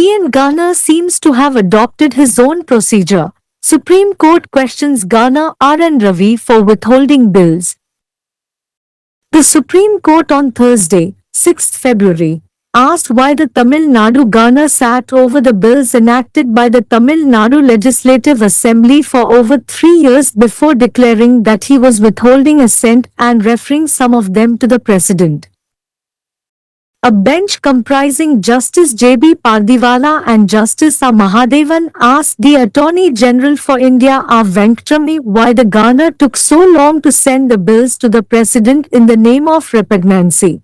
TN Garner seems to have adopted his own procedure. Supreme Court questions Garner R.N. Ravi for withholding bills. The Supreme Court on Thursday, 6th February, asked why the Tamil Nadu Garner sat over the bills enacted by the Tamil Nadu Legislative Assembly for over 3 years before declaring that he was withholding assent and referring some of them to the President. A bench comprising Justice J.B. Pardiwala and Justice A. Mahadevan asked the Attorney General for India R. Venkatramani why the Garner took so long to send the bills to the President in the name of repugnancy.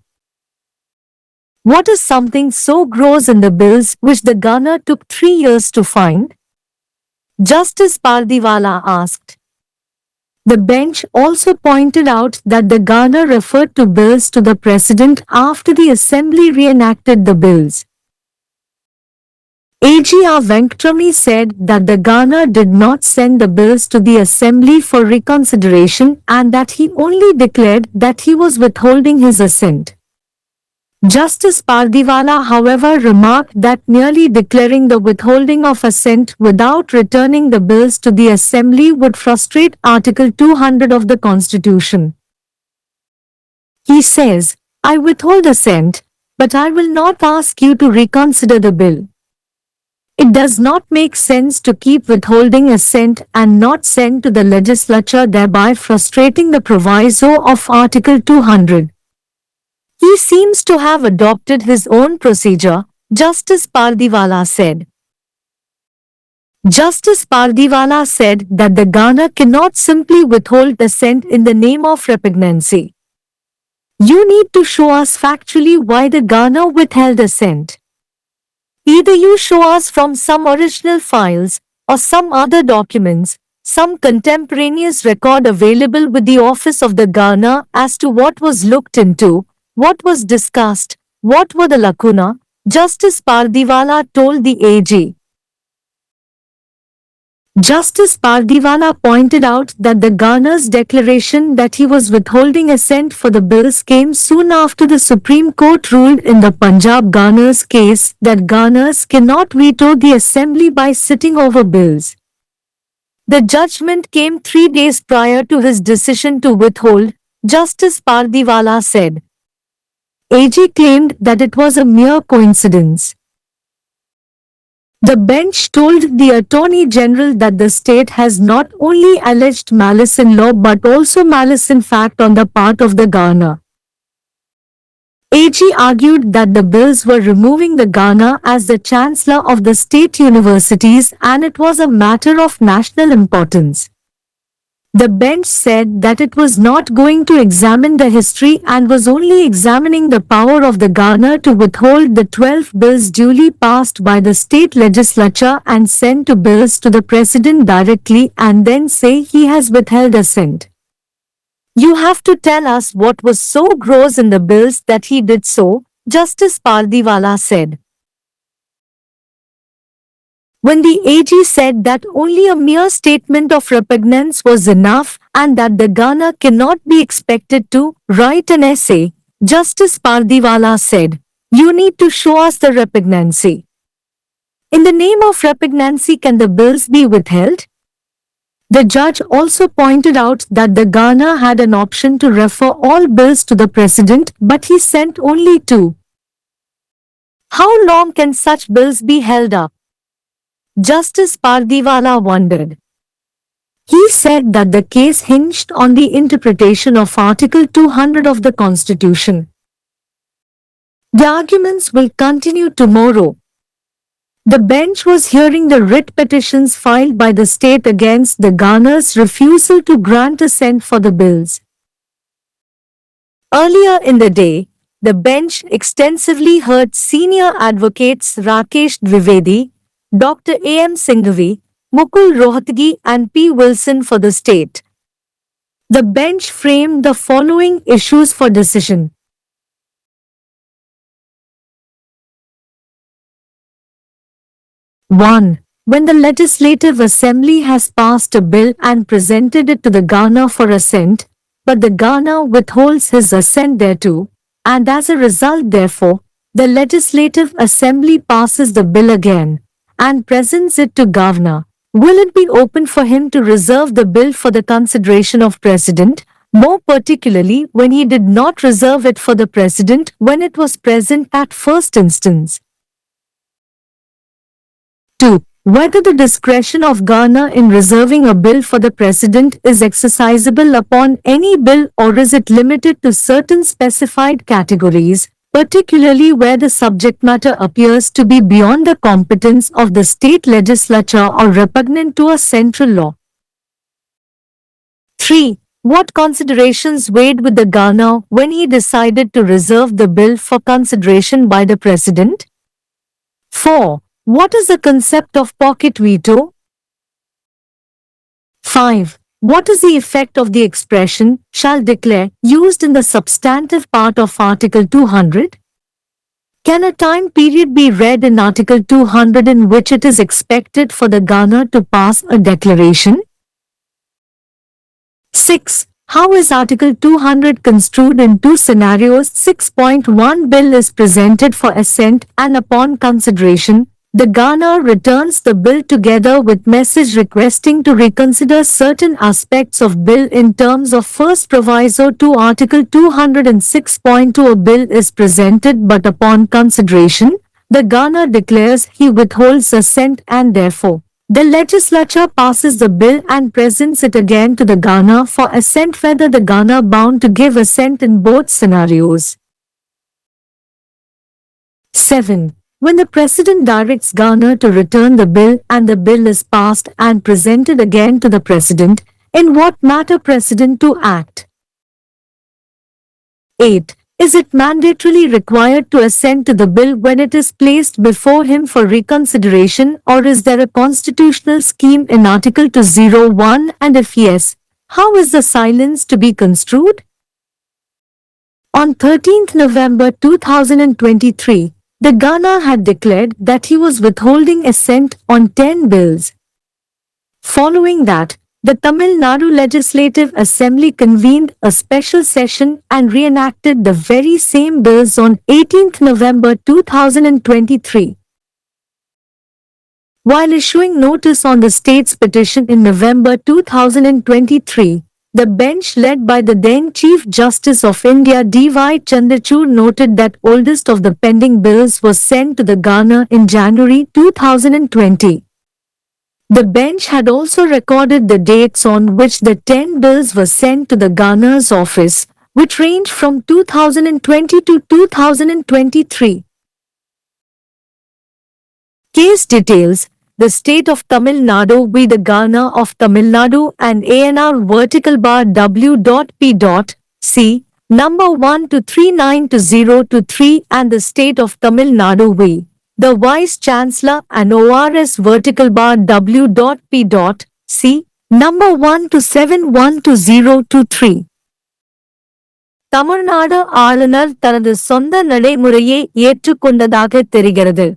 What is something so gross in the bills which the Garner took 3 years to find? Justice Pardiwala asked. The bench also pointed out that the Garner referred to bills to the President after the Assembly reenacted the bills. AG R. Venkatramani said that the Garner did not send the bills to the Assembly for reconsideration and that he only declared that he was withholding his assent. Justice Pardiwala, however, remarked that merely declaring the withholding of assent without returning the bills to the Assembly would frustrate Article 200 of the Constitution. He says, "I withhold assent, but I will not ask you to reconsider the bill. It does not make sense to keep withholding assent and not send to the legislature, thereby frustrating the proviso of Article 200. He seems to have adopted his own procedure," Justice Pardiwala said. Justice Pardiwala said that the Garner cannot simply withhold assent in the name of repugnancy. You need to show us factually why the Garner withheld assent. Either you show us from some original files or some other documents, some contemporaneous record available with the office of the Garner as to what was looked into, what was discussed, what were the lacuna, Justice Pardiwala told the AG. Justice Pardiwala pointed out that the Garner's declaration that he was withholding assent for the bills came soon after the Supreme Court ruled in the Punjab Garners case that Garners cannot veto the Assembly by sitting over bills. The judgment came 3 days prior to his decision to withhold, Justice Pardiwala said. AG claimed that it was a mere coincidence. The bench told the Attorney General that the state has not only alleged malice in law but also malice in fact on the part of the Garner. AG argued that the bills were removing the Garner as the Chancellor of the state universities and it was a matter of national importance. The bench said that it was not going to examine the history and was only examining the power of the Garner to withhold the 12 bills duly passed by the state legislature and send to bills to the President directly and then say he has withheld assent. You have to tell us what was so gross in the bills that he did so, Justice Pardiwala said. When the AG said that only a mere statement of repugnance was enough and that the Garner cannot be expected to write an essay, Justice Pardiwala said, "You need to show us the repugnancy. In the name of repugnancy, can the bills be withheld?" The judge also pointed out that the Garner had an option to refer all bills to the President, but he sent only 2. How long can such bills be held up? Justice Pardiwala wondered. He said that the case hinged on the interpretation of Article 200 of the Constitution. The arguments will continue tomorrow. The bench was hearing the writ petitions filed by the state against the Garner's refusal to grant assent for the bills. Earlier in the day, the bench extensively heard senior advocates Rakesh Dwivedi, Dr. A.M. Singhvi, Mukul Rohatgi and P. Wilson for the state. The bench framed the following issues for decision. 1. When the Legislative Assembly has passed a bill and presented it to the Garner for assent, but the Garner withholds his assent thereto, and as a result therefore, The Legislative Assembly passes the bill again and presents it to Governor. Will it be open for him to reserve the bill for the consideration of President, more particularly when he did not reserve it for the President when it was present at first instance? 2. Whether the discretion of Governor in reserving a bill for the President is exercisable upon any bill or is it limited to certain specified categories, particularly where the subject matter appears to be beyond the competence of the state legislature or repugnant to a central law. 3. What considerations weighed with the Governor when he decided to reserve the bill for consideration by the President? 4. What is the concept of pocket veto? 5. What is the effect of the expression, shall declare, used in the substantive part of Article 200? Can a time period be read in Article 200 in which it is expected for the Governor to pass a declaration? 6. How is Article 200 construed in two scenarios? 6.1 Bill is presented for assent and upon consideration, the Governor returns the bill together with message requesting to reconsider certain aspects of bill in terms of first proviso to Article 206.2. A bill is presented but upon consideration, the Governor declares he withholds assent and therefore, the legislature passes the bill and presents it again to the Governor for assent, whether the Governor bound to give assent in both scenarios. 7. When the President directs Governor to return the bill and the bill is passed and presented again to the President, in what matter President to act? 8. Is it mandatorily required to assent to the bill when it is placed before him for reconsideration, or is there a constitutional scheme in Article 201, and if yes, how is the silence to be construed? On 13th November 2023, the Governor had declared that he was withholding assent on 10 bills. Following that, the Tamil Nadu Legislative Assembly convened a special session and reenacted the very same bills on 18th November 2023. While issuing notice on the state's petition in November 2023, the bench led by the then Chief Justice of India D.Y. Chandrachud noted that oldest of the pending bills was sent to the Governor in January 2020. The bench had also recorded the dates on which the 10 bills were sent to the Governor's office, which range from 2020 to 2023. Case details. The State of Tamil Nadu v. the Governor of Tamil Nadu and ANR vertical bar W.P.C. number 1 to 392023 and the State of Tamil Nadu v. the Vice Chancellor and ORS vertical bar W.P.C. number 1 to 712023. Tamil Nadu ஆளுநர் தனது சொந்த நடைமுறையை ஏற்றுக்கொண்டதாக தெரிகிறது.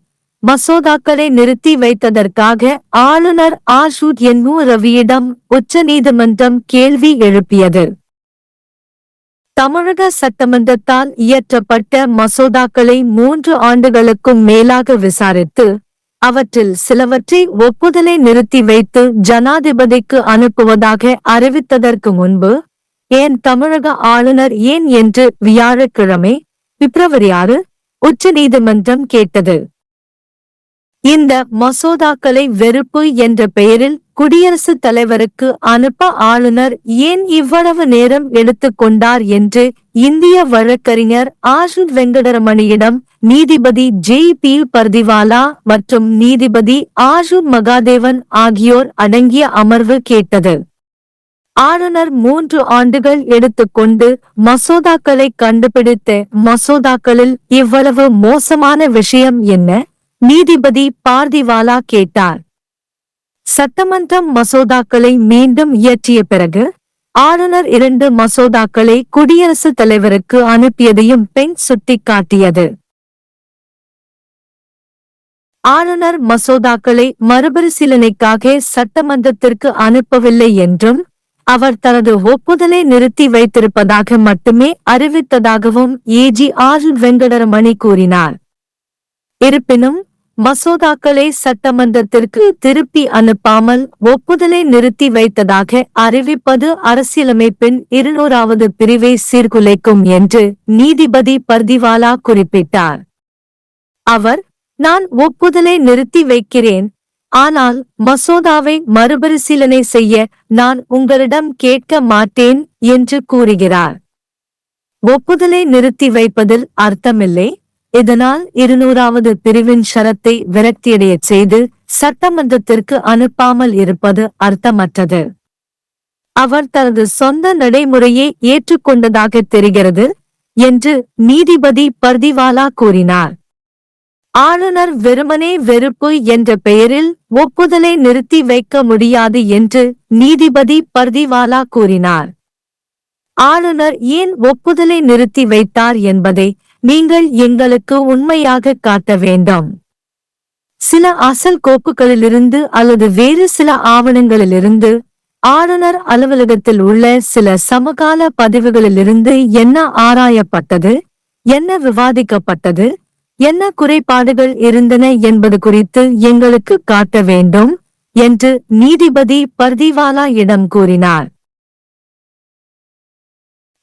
மசோதாக்களை நிறுத்தி வைத்ததற்காக ஆளுநர் ஆஷூத் என்மு ரவியிடம் உச்சநீதிமன்றம் கேள்வி எழுப்பியது. தமிழக சட்டமன்றத்தால் இயற்றப்பட்ட மசோதாக்களை 3 ஆண்டுகளுக்கும் மேலாக விசாரித்து, அவற்றில் சிலவற்றை ஒப்புதலை நிறுத்தி வைத்து ஜனாதிபதிக்கு அனுப்புவதாக அறிவித்ததற்கு முன்பு, ஏன் தமிழக ஆளுநர் ஏன் என்று வியாழக்கிழமை, பிப்ரவரி 6, உச்சநீதிமன்றம் கேட்டது. இந்த மசோதாக்களை வெறுப்பு என்ற பெயரில் குடியரசுத் தலைவருக்கு அனுப்ப ஆளுநர் ஏன் இவ்வளவு நேரம் எடுத்துக்கொண்டார் என்று இந்திய வழக்கறிஞர் ஆஷூத் வெங்கடரமணியிடம் நீதிபதி J.P. பர்திவாலா மற்றும் நீதிபதி ஆஷூத் மகாதேவன் ஆகியோர் அடங்கிய அமர்வு கேட்டது. ஆளுநர் 3 ஆண்டுகள் எடுத்துக்கொண்டு மசோதாக்களை கண்டுபிடித்த மசோதாக்களில் இவ்வளவு மோசமான விஷயம் என்ன? நீதிபதி பார்திவாலா கேட்டார். சட்டமன்றம் மசோதாக்களை மீண்டும் இயற்றிய பிறகு ஆளுநர் 2 மசோதாக்களை குடியரசுத் தலைவருக்கு அனுப்பியதையும் பெஞ்ச் சுட்டிக்காட்டியது. ஆளுநர் மசோதாக்களை மறுபரிசீலனைக்காக சட்டமன்றத்திற்கு அனுப்பவில்லை என்றும், அவர் தனது ஒப்புதலை நிறுத்தி வைத்திருப்பதாக மட்டுமே அறிவித்ததாகவும் ஏஜி ஆஷூத் வெங்கடரமணி கூறினார். இருப்பினும் மசோதாக்களை சட்டமன்றத்திற்கு திருப்பி அனுப்பாமல் ஒப்புதலை நிறுத்தி வைத்ததாக அறிவிப்பது அரசியலமைப்பின் 200வது பிரிவை சீர்குலைக்கும் என்று நீதிபதி பர்திவாலா குறிப்பிட்டார். அவர், நான் ஒப்புதலை நிறுத்தி வைக்கிறேன், ஆனால் மசோதாவை மறுபரிசீலனை செய்ய நான் உங்களிடம் கேட்க மாட்டேன் என்று கூறுகிறார். ஒப்புதலை நிறுத்தி வைப்பதில் அர்த்தமில்லை, இதனால் 200வது பிரிவின் ஷரத்தை விரக்தியடையச் செய்து சட்டமன்றத்திற்கு அனுப்பாமல் இருப்பது அர்த்தமற்றது. அவர் தனது சொந்த நடைமுறையை ஏற்றுக்கொண்டதாக தெரிகிறது என்று நீதிபதி பர்திவாலா கூறினார். ஆளுநர் வெறுமனே வெறுப்பு என்ற பெயரில் ஒப்புதலை நிறுத்தி வைக்க முடியாது என்று நீதிபதி பர்திவாலா கூறினார். ஆளுநர் ஏன் ஒப்புதலை நிறுத்தி வைத்தார் என்பதை நீங்கள் எங்களுக்கு உண்மையாக காட்ட வேண்டும். சில அசல் கோப்புகளிலிருந்து அல்லது வேறு சில ஆவணங்களிலிருந்து, ஆளுநர் அலுவலகத்தில் உள்ள சில சமகால பதிவுகளிலிருந்து என்ன ஆராயப்பட்டது, என்ன விவாதிக்கப்பட்டது, என்ன குறைபாடுகள் இருந்தன என்பது குறித்து எங்களுக்கு காட்ட வேண்டும் என்று நீதிபதி பர்திவாலா இடம் கூறினார்.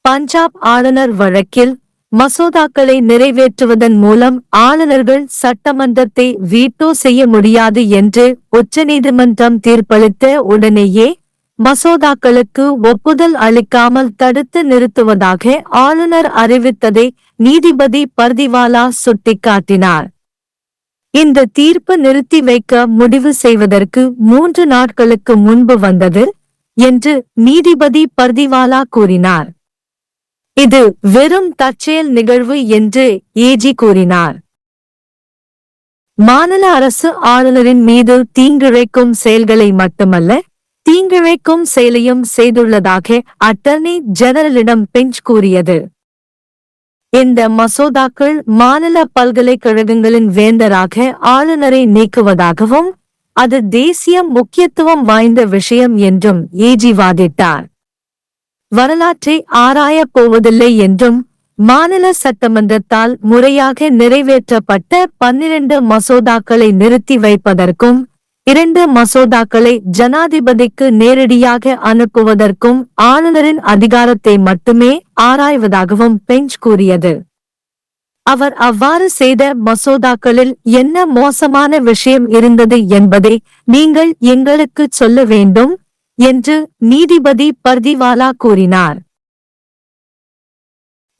பஞ்சாப் ஆளுநர் வழக்கில் மசோதாக்களை நிறைவேற்றுவதன் மூலம் ஆளுநர்கள் சட்டமன்றத்தை வீட்டோ செய்ய முடியாது என்று உச்சநீதிமன்றம் தீர்ப்பளித்த உடனேயே மசோதாக்களுக்கு ஒப்புதல் அளிக்காமல் தடுத்து நிறுத்துவதாக ஆளுநர் அறிவித்ததை நீதிபதி பர்திவாலா சுட்டிக்காட்டினார். இந்த தீர்ப்பு நிறுத்தி வைக்க முடிவு செய்வதற்கு 3 நாட்களுக்கு முன்பு வந்தது என்று நீதிபதி பர்திவாலா கூறினார். இது வெறும் தற்செயல் நிகழ்வு என்று ஏஜி கூறினார். மாநில அரசு ஆளுநரின் மீது தீங்கிழைக்கும் செயல்களை மட்டுமல்ல, தீங்கிழைக்கும் செயலையும் செய்துள்ளதாக அட்டர்னி ஜெனரலிடம் பெஞ்ச் கூறியது. இந்த மசோதாக்கள் மாநில பல்கலைக்கழகங்களின் வேந்தராக ஆளுநரை நீக்குவதாகவும் அது தேசிய முக்கியத்துவம் வாய்ந்த விஷயம் என்றும் ஏஜி வாதிட்டார். வரலாற்றை ஆராயப் போவதில்லை என்றும், மாநில சட்டமன்றத்தால் முறையாக நிறைவேற்றப்பட்ட 12 மசோதாக்களை நிறுத்தி வைப்பதற்கும் 2 மசோதாக்களை ஜனாதிபதிக்கு நேரடியாக அனுப்புவதற்கும் ஆளுநரின் அதிகாரத்தை மட்டுமே ஆராய்வதாகவும் பெஞ்ச் கூறியது. அவர் அவ்வாறு செய்த மசோதாக்களில் என்ன மோசமான விஷயம் இருந்தது என்பதை நீங்கள் எங்களுக்குச் சொல்ல வேண்டும் என்று நீதிபதி பர்திவாலா கூறினார்.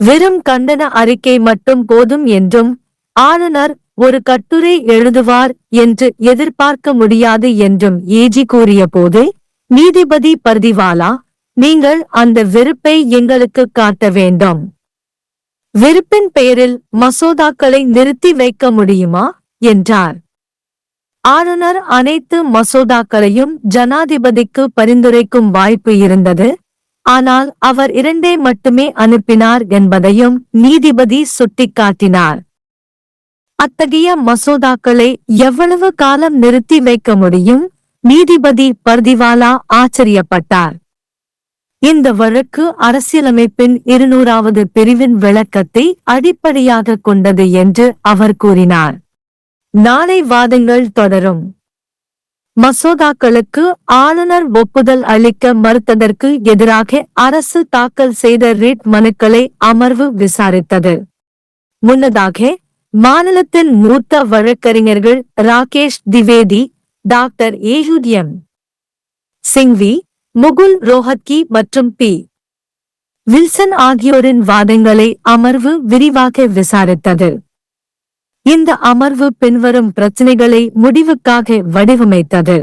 வெறும் கண்டன அறிக்கை மட்டும் போதும் என்றும், ஆளுநர் ஒரு கட்டுரை எழுதுவார் என்று எதிர்பார்க்க முடியாது என்றும் ஏஜி கூறியபோது, நீதிபதி பர்திவாலா, நீங்கள் அந்த வெறுப்பை எங்களுக்கு காட்ட வேண்டும். வெறுப்பின் பெயரில் மசோதாக்களை நிறுத்தி வைக்க முடியுமா என்றார். ஆளுநர் அனைத்து மசோதாக்களையும் ஜனாதிபதிக்கு பரிந்துரைக்கும் வாய்ப்பு இருந்தது, ஆனால் அவர் 2 மட்டுமே அனுப்பினார் என்பதையும் நீதிபதி சுட்டிக்காட்டினார். அத்தகைய மசோதாக்களை எவ்வளவு காலம் நிறுத்தி வைக்க முடியும்? நீதிபதி பர்திவாலா ஆச்சரியப்பட்டார். இந்த வழக்கு அரசியலமைப்பின் 200வது பிரிவின் விளக்கத்தை அடிப்படையாக கொண்டது என்று அவர் கூறினார். நாளை வாதங்கள் தொடரும். மசோதாக்களுக்கு ஆளுநர் ஒப்புதல் அளிக்க மறுத்ததற்கு எதிராக அரசு தாக்கல் செய்த ரிட் மனுக்களை அமர்வு விசாரித்தது. முன்னதாக மாநிலத்தின் மூத்த வழக்கறிஞர்கள் ராகேஷ் திவேதி, டாக்டர் ஏஹுட் எம். சிங்வி, முகுல் ரோஹத்கி மற்றும் பி. வில்சன் ஆகியோரின் வாதங்களை அமர்வு விரிவாக விசாரித்தது. இந்த அமர்வு பின்வரும் பிரச்சினைகளை முடிவுக்காக வடிவமைத்தது.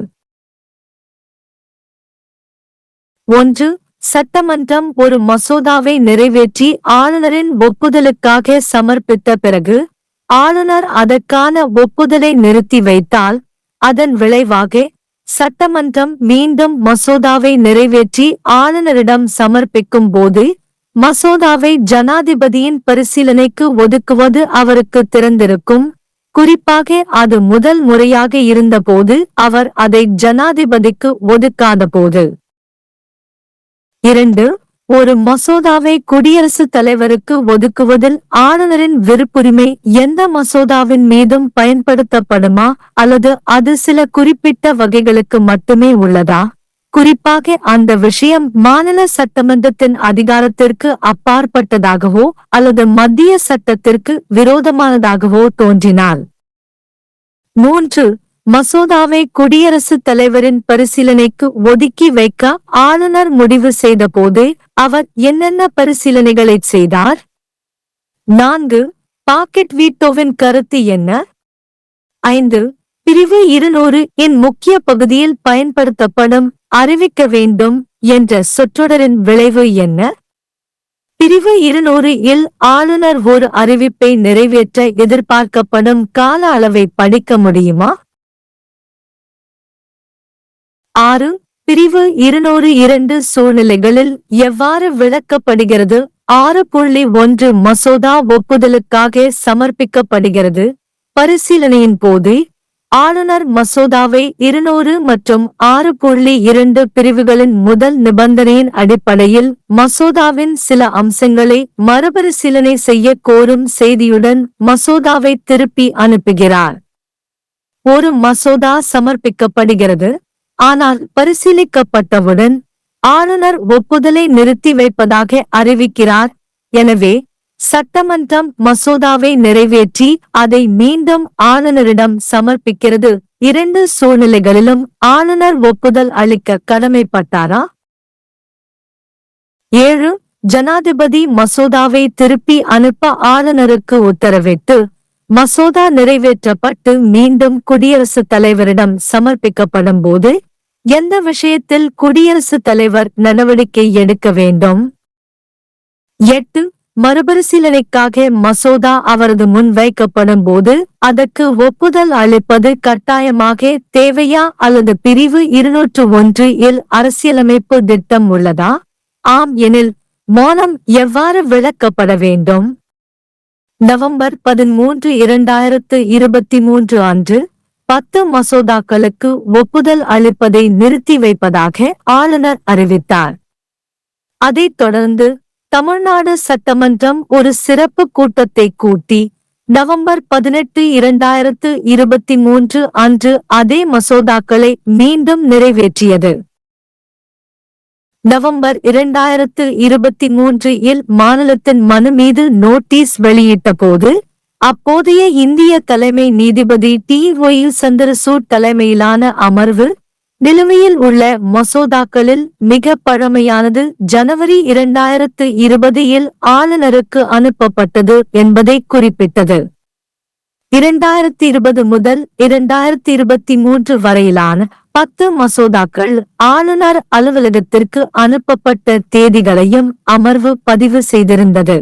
1. சட்டமன்றம் ஒரு மசோதாவை நிறைவேற்றி ஆளுநரின் ஒப்புதலுக்காக சமர்ப்பித்த பிறகு ஆளுநர் அதற்கான ஒப்புதலை நிறுத்தி வைத்தால், அதன் விளைவாக சட்டமன்றம் மீண்டும் மசோதாவை நிறைவேற்றி ஆளுநரிடம் சமர்ப்பிக்கும் போது மசோதாவை ஜனாதிபதியின் பரிசீலனைக்கு ஒதுக்குவது அவருக்கு திறந்திருக்கும், குறிப்பாக அது முதல் முறையாக இருந்தபோது அவர் அதை ஜனாதிபதிக்கு ஒதுக்காத போது. 2. ஒரு மசோதாவை குடியரசுத் தலைவருக்கு ஒதுக்குவதில் ஆளுநரின் விருப்புரிமை எந்த மசோதாவின் மீதும் பயன்படுத்தப்படுமா அல்லது அது சில குறிப்பிட்ட வகைகளுக்கு மட்டுமே உள்ளதா? குறிப்பாக அந்த விஷயம் மாநில சட்டமன்றத்தின் அதிகாரத்திற்கு அப்பாற்பட்டதாகவோ அல்லது மத்திய சட்டத்திற்கு விரோதமானதாகவோ தோன்றினால். 3. மசோதாவை குடியரசுத் தலைவரின் பரிசீலனைக்கு ஒதுக்கி வைக்க ஆளுநர் முடிவு செய்தபோது அவர் என்னென்ன பரிசீலனைகளைச் செய்தார்? 4. பாக்கெட் வீட்டோவின் கருத்து என்ன? 5. பிரிவு 200 இன் முக்கிய பகுதியில் பயன்படுத்தப்படும் அறிவிக்க வேண்டும் என்ற சொற்றொடரின் விளைவு என்ன? பிரிவு 200 இல் ஆளுநர் ஒரு அறிவிப்பை நிறைவேற்ற எதிர்பார்க்கப்படும் கால அளவை படிக்க முடியுமா? 6. பிரிவு 202 சூழ்நிலைகளில் எவ்வாறு விளக்கப்படுகிறது? 6.1 மசோதா ஒப்புதலுக்காக சமர்ப்பிக்கப்படுகிறது. பரிசீலனையின் போது ஆளுநர் மசோதாவை 200 மற்றும் 6.2 பிரிவுகளின் முதல் நிபந்தனையின் அடிப்படையில் மசோதாவின் சில அம்சங்களை மறுபரிசீலனை செய்ய கோரும் செய்தியுடன் மசோதாவை திருப்பி அனுப்புகிறார். ஒரு மசோதா சமர்ப்பிக்கப்படுகிறது, ஆனால் பரிசீலிக்கப்பட்டவுடன் ஆளுநர் ஒப்புதலை நிறுத்தி வைப்பதாக அறிவிக்கிறார். எனவே சட்டமன்றம் மசோதாவை நிறைவேற்றி அதை மீண்டும் ஆளுநரிடம் சமர்ப்பிக்கிறது. 2 சூழ்நிலைகளிலும் ஆளுநர் ஒப்புதல் அளிக்க கடமைப்பட்டாரா? 7. ஜனாதிபதி மசோதாவை திருப்பி அனுப்ப ஆளுநருக்கு உத்தரவிட்டு மசோதா நிறைவேற்றப்பட்டு மீண்டும் குடியரசுத் தலைவரிடம் சமர்ப்பிக்கப்படும் போது எந்த விஷயத்தில் குடியரசுத் தலைவர் நடவடிக்கை எடுக்க வேண்டும்? 8. மறுபரிசீலனைக்காக மசோதா அவரது முன் வைக்கப்படும் போது அதற்கு ஒப்புதல் அளிப்பது கட்டாயமாக தேவையா அல்லது பிரிவு 201 இல் அரசியலமைப்பு திட்டம் உள்ளதா? ஆம் எனில் மௌனம் எவ்வாறு விளக்கப்பட வேண்டும்? நவம்பர் 13, 2023 அன்று 10 மசோதாக்களுக்கு ஒப்புதல் அளிப்பதை நிறுத்தி வைப்பதாக ஆளுநர் அறிவித்தார். அதைத் தொடர்ந்து தமிழ்நாடு சட்டமன்றம் ஒரு சிறப்பு கூட்டத்தை கூட்டி நவம்பர் 18, 2023 அன்று அதே மசோதாக்களை மீண்டும் நிறைவேற்றியது. நவம்பர் 2023 இல் மாநிலத்தின் மனு மீது நோட்டீஸ் வெளியிட்ட போது அப்போதைய இந்திய தலைமை நீதிபதி T.Y. சந்திரசூட் தலைமையிலான அமர்வு நிலுவையில் உள்ள மசோதாக்களில் மிக பழமையானது ஜனவரி 2020 இல் ஆளுநருக்கு அனுப்பப்பட்டது என்பதை குறிப்பிட்டது. 2020 முதல் 2023 வரையிலான 10 மசோதாக்கள் ஆளுநர் அலுவலகத்திற்கு அனுப்பப்பட்ட தேதிகளையும் அமர்வு பதிவு செய்திருந்தது.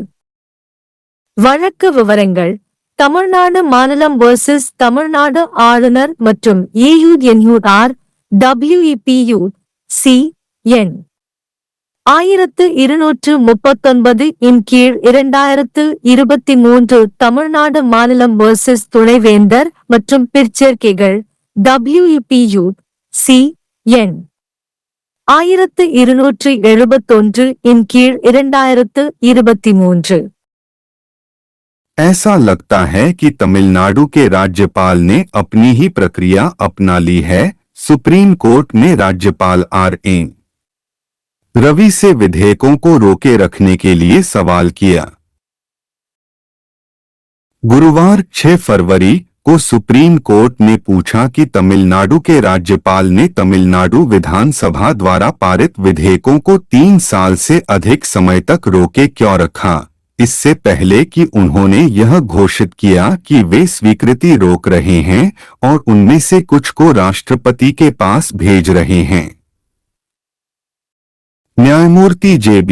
வழக்கு விவரங்கள்: தமிழ்நாடு மாநிலம் வர்சஸ் தமிழ்நாடு ஆளுநர் மற்றும் EUNUR WEPU C எண் 1239 இன் கீழ் 2023 தமிழ்நாடு மாநிலம் வர்சஸ் துணைவேந்தர் மற்றும் பிற்சேர்க்கைகள் WEPU C எண் 1271 இன் கீழ் 2023। ऐसा लगता है कि तमिलनाडु के राज्यपाल ने अपनी ही प्रक्रिया अपना ली है। सुप्रीम कोर्ट में राज्यपाल R.N. रवि से विधेयकों को रोके रखने के लिए सवाल किया। गुरुवार 6 फरवरी को सुप्रीम कोर्ट ने पूछा कि तमिलनाडु के राज्यपाल ने तमिलनाडु विधानसभा द्वारा पारित विधेयकों को 3 साल से अधिक समय तक रोके क्यों रखा, इससे पहले कि उन्होंने यह घोषित किया कि वे स्वीकृति रोक रहे हैं और उनमें से कुछ को राष्ट्रपति के पास भेज रहे हैं। न्यायमूर्ति J.B.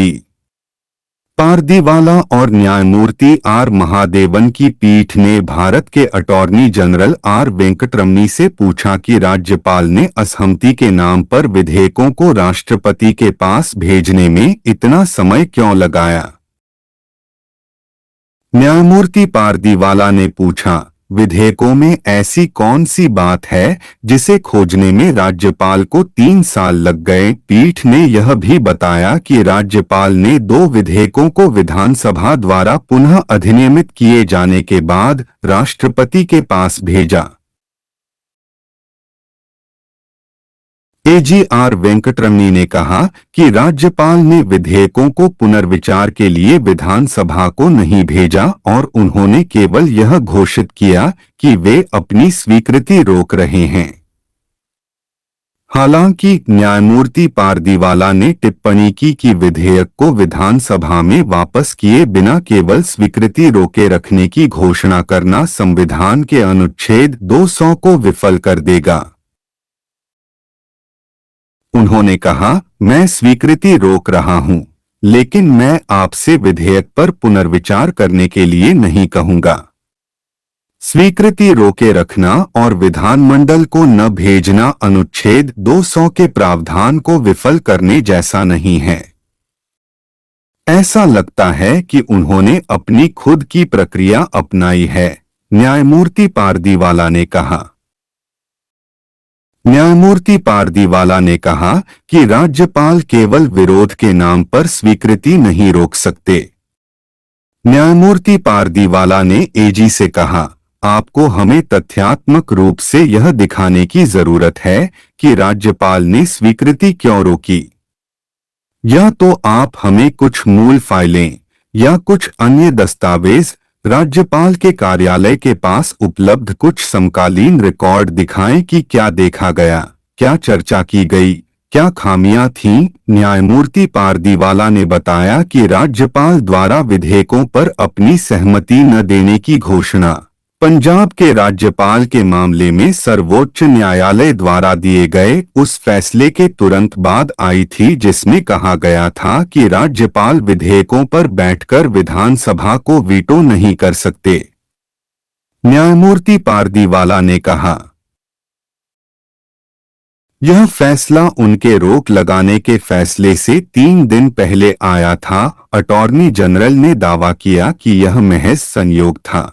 पारदीवाला और न्यायमूर्ति R. महादेवन की पीठ ने भारत के अटॉर्नी जनरल R. वेंकटरमनी से पूछा कि राज्यपाल ने असहमति के नाम पर विधेयकों को राष्ट्रपति के पास भेजने में इतना समय क्यों लगाया। न्यायमूर्ति पारदीवाला ने पूछा, विधेयकों में ऐसी कौन सी बात है जिसे खोजने में राज्यपाल को 3 साल लग गए। पीठ ने यह भी बताया कि राज्यपाल ने 2 विधेयकों को विधानसभा द्वारा पुनः अधिनियमित किए जाने के बाद राष्ट्रपति के पास भेजा। AG वेंकटरमणी ने कहा कि राज्यपाल ने विधेयकों को पुनर्विचार के लिए विधानसभा को नहीं भेजा और उन्होंने केवल यह घोषित किया कि वे अपनी स्वीकृति रोक रहे हैं। हालांकि न्यायमूर्ति पारदीवाला ने टिप्पणी की कि विधेयक को विधानसभा में वापस किए बिना केवल स्वीकृति रोके रखने की घोषणा करना संविधान के अनुच्छेद 200 को विफल कर देगा। उन्होंने कहा, मैं स्वीकृति रोक रहा हूं, लेकिन मैं आपसे विधेयक पर पुनर्विचार करने के लिए नहीं कहूंगा। स्वीकृति रोके रखना और विधानमंडल को न भेजना अनुच्छेद 200 के प्रावधान को विफल करने जैसा नहीं है। ऐसा लगता है कि उन्होंने अपनी खुद की प्रक्रिया अपनाई है, न्यायमूर्ति पारदीवाला ने कहा। न्यायमूर्ति पारदीवाला ने कहा कि राज्यपाल केवल विरोध के नाम पर स्वीकृति नहीं रोक सकते। न्यायमूर्ति पारदीवाला ने AG से कहा, आपको हमें तथ्यात्मक रूप से यह दिखाने की जरूरत है कि राज्यपाल ने स्वीकृति क्यों रोकी। या तो आप हमें कुछ मूल फाइलें या कुछ अन्य दस्तावेज राज्यपाल के कार्यालय के पास उपलब्ध कुछ समकालीन रिकॉर्ड दिखाएं कि क्या देखा गया, क्या चर्चा की गई, क्या खामियां थीं। न्यायमूर्ति पारदीवाला ने बताया कि राज्यपाल द्वारा विधेयकों पर अपनी सहमति न देने की घोषणा पंजाब के राज्यपाल के मामले में सर्वोच्च न्यायालय द्वारा दिए गए उस फैसले के तुरंत बाद आई थी जिसमें कहा गया था कि राज्यपाल विधेयकों पर बैठकर विधानसभा को वीटो नहीं कर सकते। न्यायमूर्ति पारदीवाला ने कहा, यह फैसला उनके रोक लगाने के फैसले से 3 दिन पहले आया था। अटॉर्नी जनरल ने दावा किया कि यह महज संयोग था।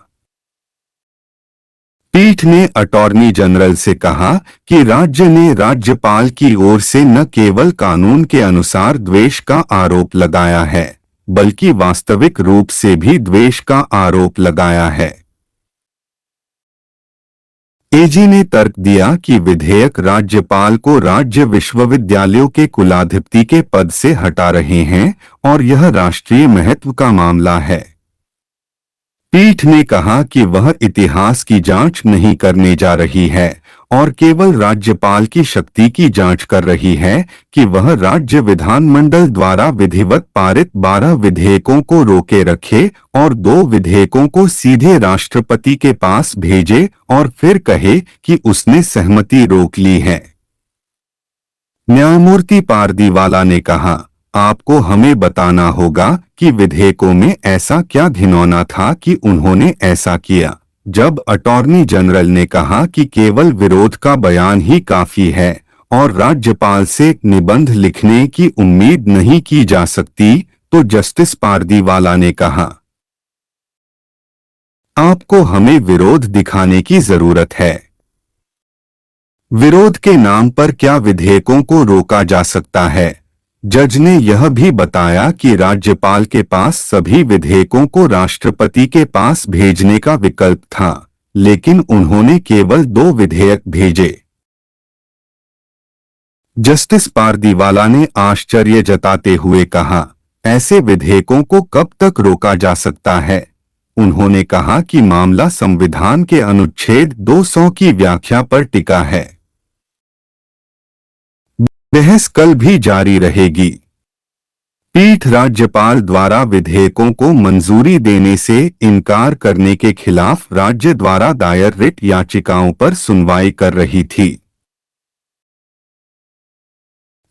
पीठ ने अटॉर्नी जनरल से कहा कि राज्य ने राज्यपाल की ओर से न केवल कानून के अनुसार द्वेष का आरोप लगाया है, बल्कि वास्तविक रूप से भी द्वेष का आरोप लगाया है। AG ने तर्क दिया कि विधेयक राज्यपाल को राज्य विश्वविद्यालयों के कुलाधिपति के पद से हटा रहे हैं और यह राष्ट्रीय महत्व का मामला है। पीठ ने कहा कि वह इतिहास की जांच नहीं करने जा रही है और केवल राज्यपाल की शक्ति की जांच कर रही है कि वह राज्य विधानमंडल द्वारा विधिवत पारित 12 विधेयकों को रोके रखे और 2 विधेयकों को सीधे राष्ट्रपति के पास भेजे और फिर कहे कि उसने सहमति रोक ली है। न्यायमूर्ति पारदीवाला ने कहा, आपको हमें बताना होगा कि विधेयकों में ऐसा क्या घिनौना था कि उन्होंने ऐसा किया। जब अटॉर्नी जनरल ने कहा कि केवल विरोध का बयान ही काफी है और राज्यपाल से निबंध लिखने की उम्मीद नहीं की जा सकती, तो जस्टिस पारदीवाला ने कहा, आपको हमें विरोध दिखाने की जरूरत है। विरोध के नाम पर क्या विधेयकों को रोका जा सकता है? जज ने यह भी बताया कि राज्यपाल के पास सभी विधेयकों को राष्ट्रपति के पास भेजने का विकल्प था, लेकिन उन्होंने केवल 2 विधेयक भेजे। जस्टिस पारदीवाला ने आश्चर्य जताते हुए कहा, ऐसे विधेयकों को कब तक रोका जा सकता है? उन्होंने कहा कि मामला संविधान के अनुच्छेद 200 की व्याख्या पर टिका है। बहस कल भी जारी रहेगी। पीठ राज्यपाल द्वारा विधेयकों को मंजूरी देने से इनकार करने के खिलाफ राज्य द्वारा दायर रिट याचिकाओं पर सुनवाई कर रही थी।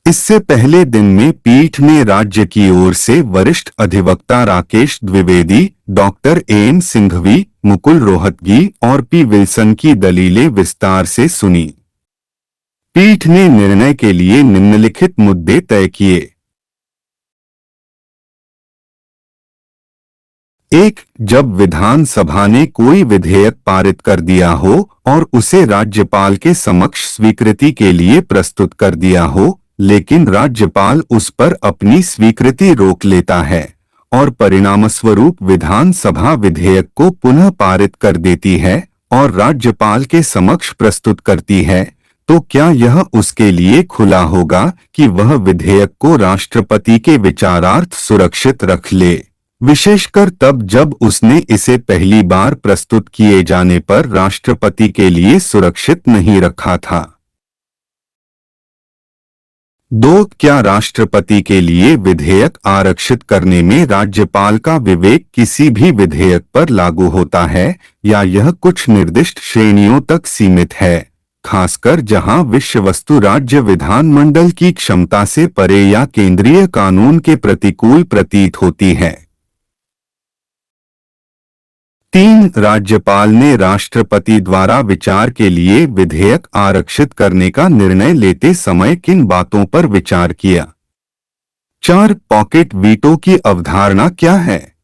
इससे पहले दिन में पीठ ने राज्य की ओर से वरिष्ठ अधिवक्ता राकेश द्विवेदी, डॉक्टर AM सिंघवी, मुकुल रोहतगी और P विल्सन की दलीलें विस्तार से सुनी। पीठ ने निर्णय के लिए निम्नलिखित मुद्दे तय किए। एक, जब विधानसभा ने कोई विधेयक पारित कर दिया हो और उसे राज्यपाल के समक्ष स्वीकृति के लिए प्रस्तुत कर दिया हो, लेकिन राज्यपाल उस पर अपनी स्वीकृति रोक लेता है और परिणामस्वरूप विधानसभा विधेयक को पुनः पारित कर देती है और राज्यपाल के समक्ष प्रस्तुत करती है, तो क्या यह उसके लिए खुला होगा कि वह विधेयक को राष्ट्रपति के विचारार्थ सुरक्षित रख ले, विशेषकर तब जब उसने इसे पहली बार प्रस्तुत किए जाने पर राष्ट्रपति के लिए सुरक्षित नहीं रखा था। 2. क्या राष्ट्रपति के लिए विधेयक आरक्षित करने में राज्यपाल का विवेक किसी भी विधेयक पर लागू होता है या यह कुछ निर्दिष्ट श्रेणियों तक सीमित है, खासकर जहां विषय वस्तु राज्य विधानमंडल की क्षमता से परे या केंद्रीय कानून के प्रतिकूल प्रतीत होती है। 3. राज्यपाल ने राष्ट्रपति द्वारा विचार के लिए विधेयक आरक्षित करने का निर्णय लेते समय किन बातों पर विचार किया? 4. पॉकेट वीटो की अवधारणा क्या है?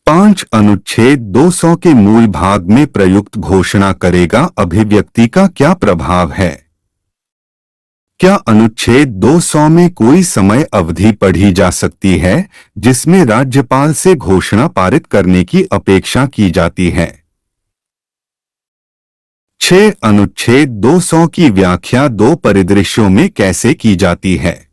5. अनुच्छेद 200 के मूल भाग में प्रयुक्त घोषणा करेगा अभिव्यक्ति का क्या प्रभाव है? क्या अनुच्छेद 200 में कोई समय अवधि पढ़ी जा सकती है जिसमें राज्यपाल से घोषणा पारित करने की अपेक्षा की जाती है? 6. अनुच्छेद 200 की व्याख्या दो परिदृश्यों में कैसे की जाती है?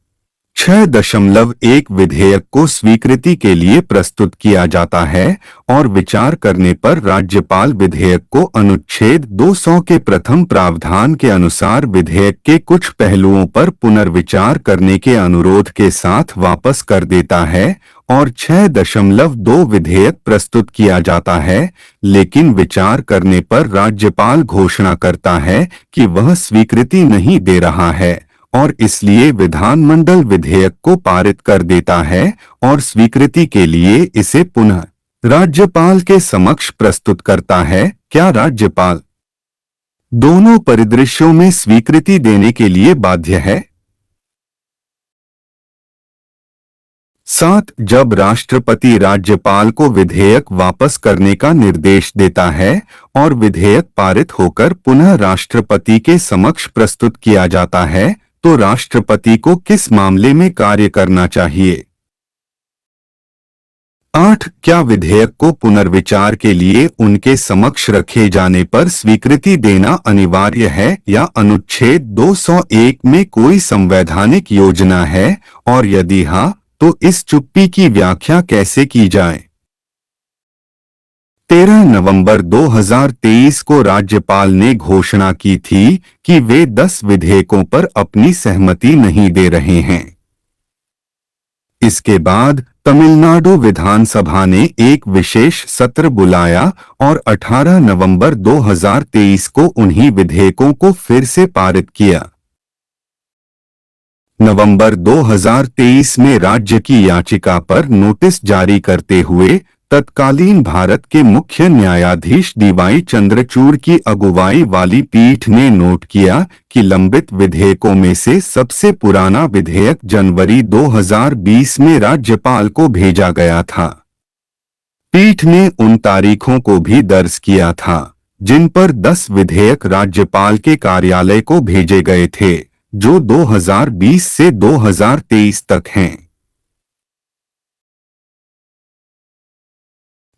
6.1 विधेयक को स्वीकृति के लिए प्रस्तुत किया जाता है और विचार करने पर राज्यपाल विधेयक को अनुच्छेद 200 के प्रथम प्रावधान के अनुसार विधेयक के कुछ पहलुओं पर पुनर्विचार करने के अनुरोध के साथ वापस कर देता है और 6.2 विधेयक प्रस्तुत किया जाता है, लेकिन विचार करने पर राज्यपाल घोषणा करता है कि वह स्वीकृति नहीं दे रहा है और इसलिए विधानमंडल विधेयक को पारित कर देता है और स्वीकृति के लिए इसे पुनः राज्यपाल के समक्ष प्रस्तुत करता है। क्या राज्यपाल दोनों परिदृश्यों में स्वीकृति देने के लिए बाध्य है? 7. जब राष्ट्रपति राज्यपाल को विधेयक वापस करने का निर्देश देता है और विधेयक पारित होकर पुनः राष्ट्रपति के समक्ष प्रस्तुत किया जाता है, तो राष्ट्रपति को किस मामले में कार्य करना चाहिए? 8. क्या विधेयक को पुनर्विचार के लिए उनके समक्ष रखे जाने पर स्वीकृति देना अनिवार्य है या अनुच्छेद 201 में कोई संवैधानिक योजना है और यदि हाँ, तो इस चुप्पी की व्याख्या कैसे की जाए? 13 नवंबर 2023 को राज्यपाल ने घोषणा की थी कि वे 10 विधेयकों पर अपनी सहमति नहीं दे रहे हैं। इसके बाद तमिलनाडु विधानसभा ने एक विशेष सत्र बुलाया और 18 नवंबर 2023 को उन्हीं विधेयकों को फिर से पारित किया। नवंबर 2023 में राज्य की याचिका पर नोटिस जारी करते हुए तत्कालीन भारत के मुख्य न्यायाधीश डीवाई चंद्रचूड़ की अगुवाई वाली पीठ ने नोट किया कि लंबित विधेयकों में से सबसे पुराना विधेयक जनवरी 2020 में राज्यपाल को भेजा गया था। पीठ ने उन तारीखों को भी दर्ज किया था जिन पर 10 विधेयक राज्यपाल के कार्यालय को भेजे गए थे, जो 2020 से 2023 तक हैं।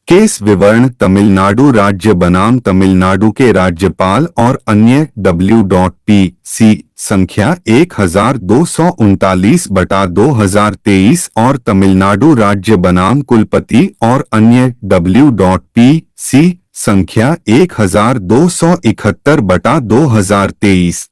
केस विवरण तमिलनाडु राज्य बनाम तमिलनाडु के राज्यपाल और अन्य W.P.C. संख्या 1239/2023 और तमिलनाडु राज्य बनाम कुलपति और अन्य W.P.C. संख्या 1271/2023।